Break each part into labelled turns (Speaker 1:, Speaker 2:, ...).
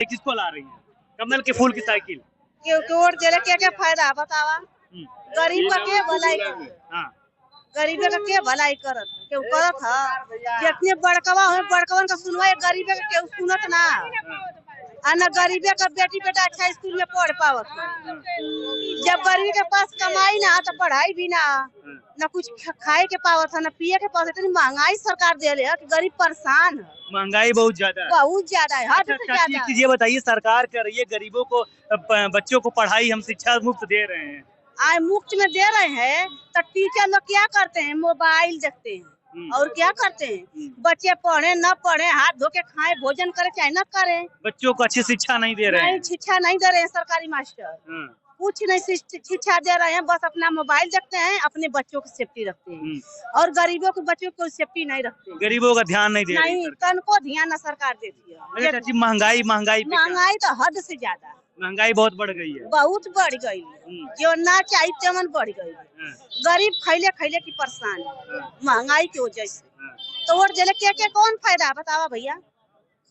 Speaker 1: ये किसको ला रही है? कमल के फूल की साइकिल।
Speaker 2: वोट देले के फायदा बतावा? गरीब के भलाई
Speaker 1: हाँ।
Speaker 2: गरीब के भलाई करत केहू करत ह जितने बड़कवा हो बड़कवन का सुनवाई गरीब के केहू सुनत ना आ न गरीबे का बेटी बेटा अच्छा स्कूल में पढ़ पावत जब गरीब के पास कमाई ना तो पढ़ाई भी ना न कुछ खाए के पावत है न पिए के पावत। इतनी महंगाई सरकार दे रही है कि गरीब परेशान है।
Speaker 1: महंगाई बहुत ज्यादा है।
Speaker 2: बहुत ज्यादा है, हद से
Speaker 1: अच्छा,
Speaker 2: ज्यादा।
Speaker 1: एक चीज ये बताइए, सरकार कर रही है गरीबों को बच्चों को पढ़ाई हम शिक्षा मुफ्त दे रहे हैं।
Speaker 2: आज मुफ्त में दे रहे हैं तो टीचर लोग क्या करते हैं? मोबाइल देखते हैं और क्या करते हैं? बच्चे पढ़े न पढ़े, हाथ धो के खाए, भोजन करे चाहे न करे,
Speaker 1: बच्चों को अच्छी शिक्षा नहीं दे रहे हैं।
Speaker 2: नहीं शिक्षा नहीं दे रहे हैं सरकारी मास्टर। कुछ नहीं शिक्षा दे रहे हैं, बस अपना मोबाइल देखते हैं, अपने बच्चों की सेफ्टी रखते हैं और गरीबों के बच्चों को सेफ्टी नहीं रखते।
Speaker 1: गरीबों का ध्यान नहीं दे रही
Speaker 2: नहीं, तन को ध्यान न सरकार देती है।
Speaker 1: अच्छा, महंगाई
Speaker 2: महंगाई तो हद से ज्यादा,
Speaker 1: महंगाई बहुत बढ़ गई है।
Speaker 2: बहुत बढ़ गई, जो ना चाहिए तेमन बढ़ गई। गरीब खैले खैले की परेशान है महंगाई की वजह से। तो वोट देले के कौन फायदा बतावा भैया?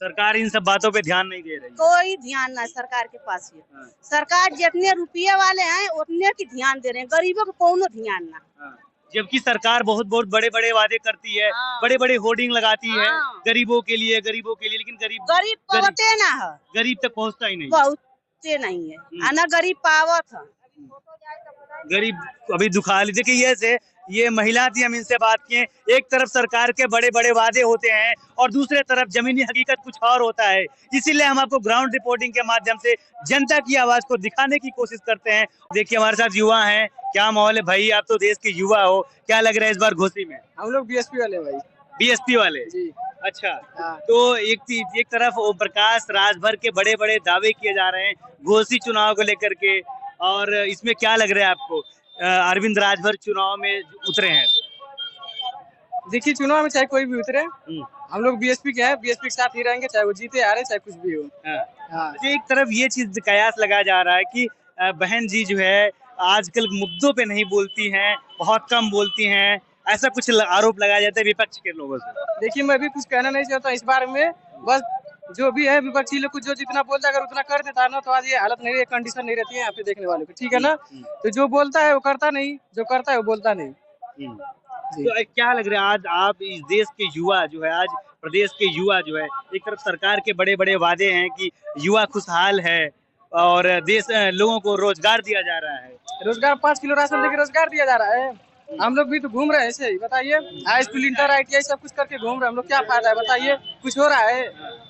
Speaker 1: सरकार इन सब बातों पे ध्यान नहीं दे रही।
Speaker 2: कोई ध्यान ना सरकार के पास है। सरकार जितने रुपये वाले हैं उतने की ध्यान दे रहे हैं, गरीबों को कोनो ध्यान ना।
Speaker 1: जबकि सरकार बहुत बहुत बड़े बड़े वादे करती है, बड़े बड़े होर्डिंग लगाती है गरीबों के लिए, लेकिन गरीब
Speaker 2: पहुँचते ना है,
Speaker 1: गरीब तक पहुँचता ही नहीं,
Speaker 2: पहुँचते नहीं है। आना गरीब पावत है,
Speaker 1: गरीब अभी दुखा ली। देखिए ये महिला थी, हम इनसे बात किए। एक तरफ सरकार के बड़े बड़े वादे होते हैं और दूसरे तरफ जमीनी हकीकत कुछ और होता है। इसीलिए हम आपको ग्राउंड रिपोर्टिंग के माध्यम से जनता की आवाज को दिखाने की कोशिश करते हैं। देखिए हमारे साथ युवा हैं। क्या माहौल है भाई? आप तो देश के युवा हो, क्या लग रहा है इस बार घोसी में?
Speaker 3: हम लोग बीएसपी वाले भाई।
Speaker 1: बीएसपी वाले
Speaker 3: जी।
Speaker 1: अच्छा।
Speaker 3: हाँ।
Speaker 1: तो एक तरफ ओम प्रकाश राज भर के बड़े बड़े दावे किए जा रहे हैं घोसी चुनाव को लेकर के, और इसमें क्या लग रहा है आपको? अरविंद राजभर चुनाव में उतरे हैं।
Speaker 3: देखिए चुनाव में चाहे कोई भी उतरे, हम लोग बीएसपी के हैं, बीएसपी के साथ ही रहेंगे, चाहे वो जीते हारे चाहे कुछ भी हो।
Speaker 1: हाँ। तो एक तरफ ये चीज कयास लगाया जा रहा है कि बहन जी जो है आजकल मुद्दों पे नहीं बोलती हैं, बहुत कम बोलती हैं, ऐसा कुछ आरोप लगाया जाता है विपक्ष के लोगों से।
Speaker 3: देखिए मैं भी कुछ कहना नहीं चाहता इस बारे में, बस जो भी है विपक्षी लोग जो जितना बोलता है अगर उतना कर देता है ना तो आज ये हालत नहीं, कंडीशन नहीं रहती है यहाँ पे देखने वालों की, ठीक है ना? तो जो बोलता है वो करता नहीं, जो करता है वो बोलता नहीं।
Speaker 1: तो क्या लग रहा है आज आप इस देश के युवा जो है, आज प्रदेश के युवा जो है, एक तरफ सरकार के बड़े बड़े वादे हैं कि युवा खुशहाल है और देश लोगों को रोजगार दिया जा रहा है,
Speaker 3: रोजगार 5 किलो राशन देकर रोजगार दिया जा रहा है। हम लोग भी तो घूम रहे हैं ऐसे ही, बताइए हाई स्कूल इंटर ITI सब कुछ करके घूम रहे हैं हम लोग, क्या फायदा है बताइए? कुछ हो रहा है?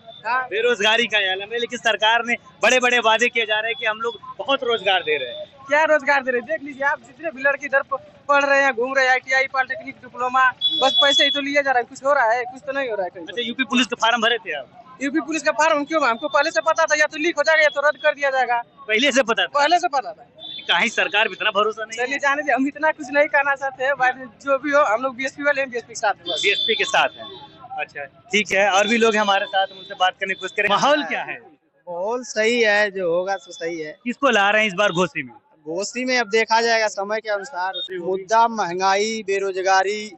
Speaker 1: बेरोजगारी का आलम है, लेकिन सरकार ने बड़े बड़े वादे किए जा रहे हैं कि हम लोग बहुत रोजगार दे रहे हैं।
Speaker 3: क्या रोजगार दे रहे हैं? देख लीजिए आप, जितने भी लड़के इधर पढ़ रहे हैं, घूम रहे हैं, ITI पॉलिटेक्निक डिप्लोमा, बस पैसे ही तो लिया जा रहा है, कुछ हो रहा है? कुछ तो नहीं हो रहा है।
Speaker 1: अच्छा, यूपी पुलिस का फार्म भरे थे आप?
Speaker 3: यूपी पुलिस का फार्म क्यों? हमको पहले से पता था, या तो लीक हो जाएगा या तो रद्द कर दिया जाएगा।
Speaker 1: पहले से पता था?
Speaker 3: पहले से पता था।
Speaker 1: कहीं सरकार में इतना भरोसा नहीं?
Speaker 3: चलिए जाने दे, हम इतना कुछ नहीं कहना चाहते हैं, जो भी हो हम लोग बीएसपी वाले हैं, बीएसपी के साथ हैं।
Speaker 1: बीएसपी के साथ हैं, अच्छा ठीक है। और भी लोग हमारे साथ, उनसे बात करने की कोशिश करें। माहौल क्या है?
Speaker 4: माहौल सही है, जो होगा तो सही है।
Speaker 1: किसको ला रहे हैं इस बार घोसी में?
Speaker 4: घोसी में अब देखा जाएगा समय के अनुसार। मुद्दा महंगाई, बेरोजगारी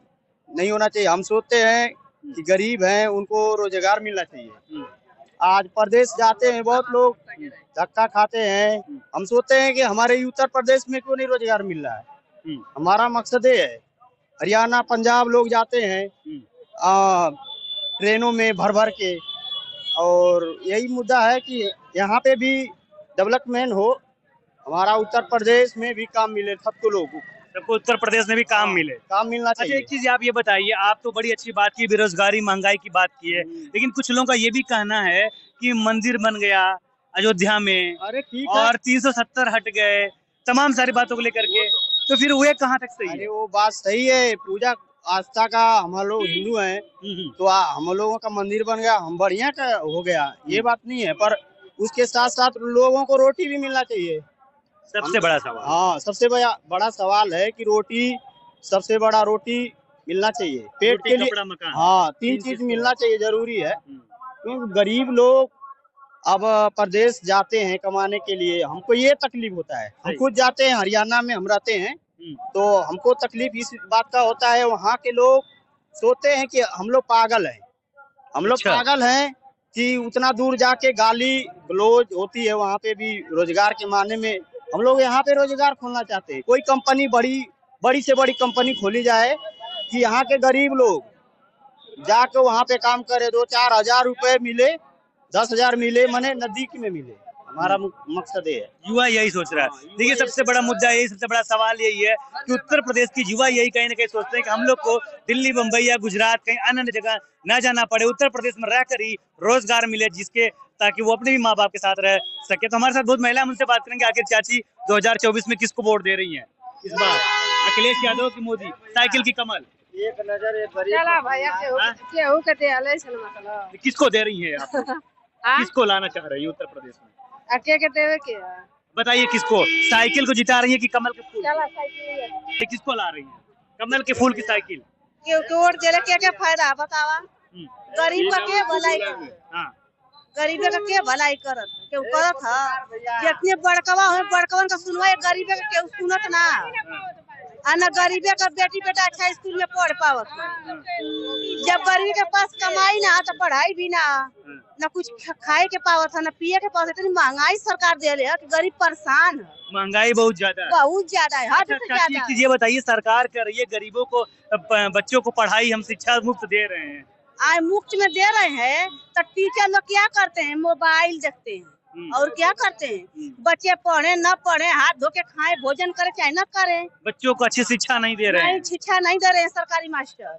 Speaker 4: नहीं होना चाहिए। हम सोचते हैं कि गरीब हैं उनको रोजगार मिलना चाहिए। आज प्रदेश जाते हैं बहुत लोग, धक्का खाते हैं। हम सोचते हैं कि हमारे उत्तर प्रदेश में क्यों नहीं रोजगार मिल रहा है। हमारा मकसद ये है, हरियाणा पंजाब लोग जाते हैं ट्रेनों में भर भर के, और यही मुद्दा है कि यहाँ पे भी डेवलपमेंट हो, हमारा उत्तर प्रदेश में भी काम मिले सबको, लोगों
Speaker 1: सबको उत्तर प्रदेश में भी काम मिले,
Speaker 4: काम मिलना चाहिए।
Speaker 1: अच्छा एक चीज आप ये बताइए, आप तो बड़ी अच्छी बात की, बेरोजगारी महंगाई की बात की है, लेकिन कुछ लोगों का ये भी कहना है कि मंदिर बन गया अयोध्या में,
Speaker 4: अरे ठीक
Speaker 1: है, और 370 हट गए, तमाम सारी बातों को लेकर के, तो फिर हुए कहाँ तक सही है?
Speaker 4: अरे वो बात सही है, पूजा आस्था का हम लोग हिंदू हैं तो हम लोगों का मंदिर बन गया, हम बढ़िया का हो गया, ये बात नहीं है, पर उसके साथ साथ लोगों को रोटी भी मिलना चाहिए।
Speaker 1: सबसे बड़ा सवाल।
Speaker 4: हाँ, सबसे बड़ा सवाल है कि रोटी, सबसे बड़ा रोटी मिलना चाहिए पेट के लिए। हाँ, 3 चीज मिलना चाहिए, जरूरी है। क्योंकि गरीब लोग अब प्रदेश जाते हैं कमाने के लिए, हमको ये तकलीफ होता है। हम खुद जाते हैं, हरियाणा में हम रहते हैं, तो हमको तकलीफ इस बात का होता है, वहाँ के लोग सोचते हैं कि हम लोग पागल हैं, हम लोग पागल हैं, कि उतना दूर जाके गाली गलौज होती है, वहाँ पे भी रोजगार के माने में हम लोग यहाँ पे रोजगार खोलना चाहते हैं। कोई कंपनी बड़ी से बड़ी कंपनी खोली जाए कि यहाँ के गरीब लोग जाके वहाँ पे काम करे, 2-4 हजार रुपए मिले, 10,000 मिले, माने नजदीक में मिले। हमारा मकसद ये है।
Speaker 1: युवा यही सोच रहा है। देखिए सबसे बड़ा मुद्दा यही, सबसे बड़ा सवाल यही है कि उत्तर प्रदेश की युवा यही कहीं ना कहीं सोचते हैं कि हम लोग को दिल्ली, मुंबई या गुजरात कहीं अन्य जगह न जाना पड़े, उत्तर प्रदेश में रहकर ही रोजगार मिले, जिसके ताकि वो अपने भी माँ बाप के साथ रह सके। तो हमारे साथ बहुत महिला, उनसे बात करेंगे। आखिर चाची 2024 में किसको वोट दे रही है इस बार, अखिलेश यादव की मोदी, साइकिल की कमल?
Speaker 4: एक नजर
Speaker 1: किसको दे रही है आप? किसको लाना चाह रही है उत्तर प्रदेश में? बताइए किसको? साइकिल को जिता रही है कि कमल के फूल? ये किसको ला रही है? कमल के फूल की साइकिल?
Speaker 2: वोट दे के फायदा बतावा? गरीब के भलाई
Speaker 1: हाँ,
Speaker 2: गरीबे के भलाई करत केहू करत ह? जितने बड़कवा है बड़कवन का सुनवाई गरीबे के केहू सुनत ना। आ न गरीबे का बेटी बेटा अच्छा स्कूल में पढ़ पावत है। जब गरीबी के पास कमाई ना तो पढ़ाई भी ना, न कुछ खाए के पावत है, न पिए के पावत है। इतनी महंगाई सरकार दे रही है कि गरीब परेशान है।
Speaker 1: महंगाई बहुत ज्यादा है।
Speaker 2: बहुत ज्यादा है, हद से
Speaker 1: अच्छा,
Speaker 2: ज्यादा।
Speaker 1: एक चीज ये बताइए, सरकार कर रही है गरीबों को, बच्चों को पढ़ाई हम शिक्षा मुफ्त दे रहे हैं,
Speaker 2: आज मुफ्त में दे रहे हैं तो टीचर लोग क्या करते हैं? मोबाइल देखते हैं और क्या करते हैं? बच्चे पढ़े न पढ़े, हाथ धो के खाए, भोजन करे चाहे न करे,
Speaker 1: बच्चों को अच्छी शिक्षा नहीं दे रहे हैं।
Speaker 2: नहीं शिक्षा नहीं दे रहे हैं सरकारी मास्टर।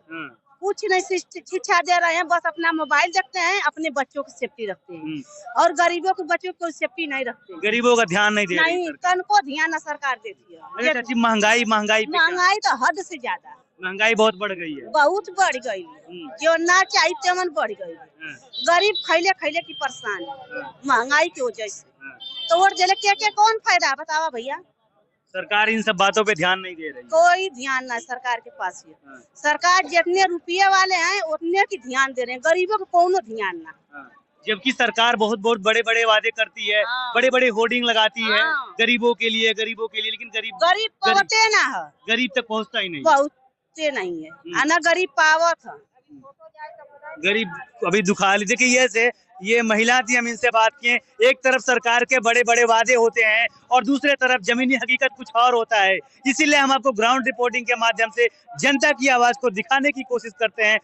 Speaker 2: कुछ नहीं शिक्षा दे रहे हैं, बस अपना मोबाइल देखते हैं, अपने बच्चों की सेफ्टी रखते हैं और गरीबों के बच्चों को सेफ्टी नहीं रखते।
Speaker 1: गरीबों का ध्यान नहीं दे रही
Speaker 2: नहीं, तन को ध्यान न सरकार देती है।
Speaker 1: है। चाची महंगाई महंगाई पे क्या?
Speaker 2: महंगाई तो हद से ज्यादा,
Speaker 1: महंगाई बहुत बढ़ गई है।
Speaker 2: बहुत बढ़ गई, जो ना चाहिए तेमन बढ़ गई। गरीब खैले खैले की परेशान है महंगाई की वजह से। तो वोट देले के कौन फायदा बतावा भैया?
Speaker 1: सरकार इन सब बातों पे ध्यान नहीं दे रही।
Speaker 2: कोई ध्यान ना सरकार के पास है। सरकार जितने रुपये वाले हैं उतने की ध्यान दे रहे हैं, गरीबों को कोनो ध्यान ना।
Speaker 1: जबकि सरकार बहुत बहुत बड़े बड़े वादे करती है, बड़े बड़े होर्डिंग लगाती है गरीबों के लिए, लेकिन
Speaker 2: गरीब पहुँचते ना है,
Speaker 1: गरीब तक पहुँचता ही नहीं,
Speaker 2: पहुँचते नहीं है। आना गरीब पावत है,
Speaker 1: गरीब अभी दुखा ली। देखिए ये महिला थी, हम इनसे बात किए। एक तरफ सरकार के बड़े बड़े वादे होते हैं और दूसरे तरफ जमीनी हकीकत कुछ और होता है। इसीलिए हम आपको ग्राउंड रिपोर्टिंग के माध्यम से जनता की आवाज को दिखाने की कोशिश करते हैं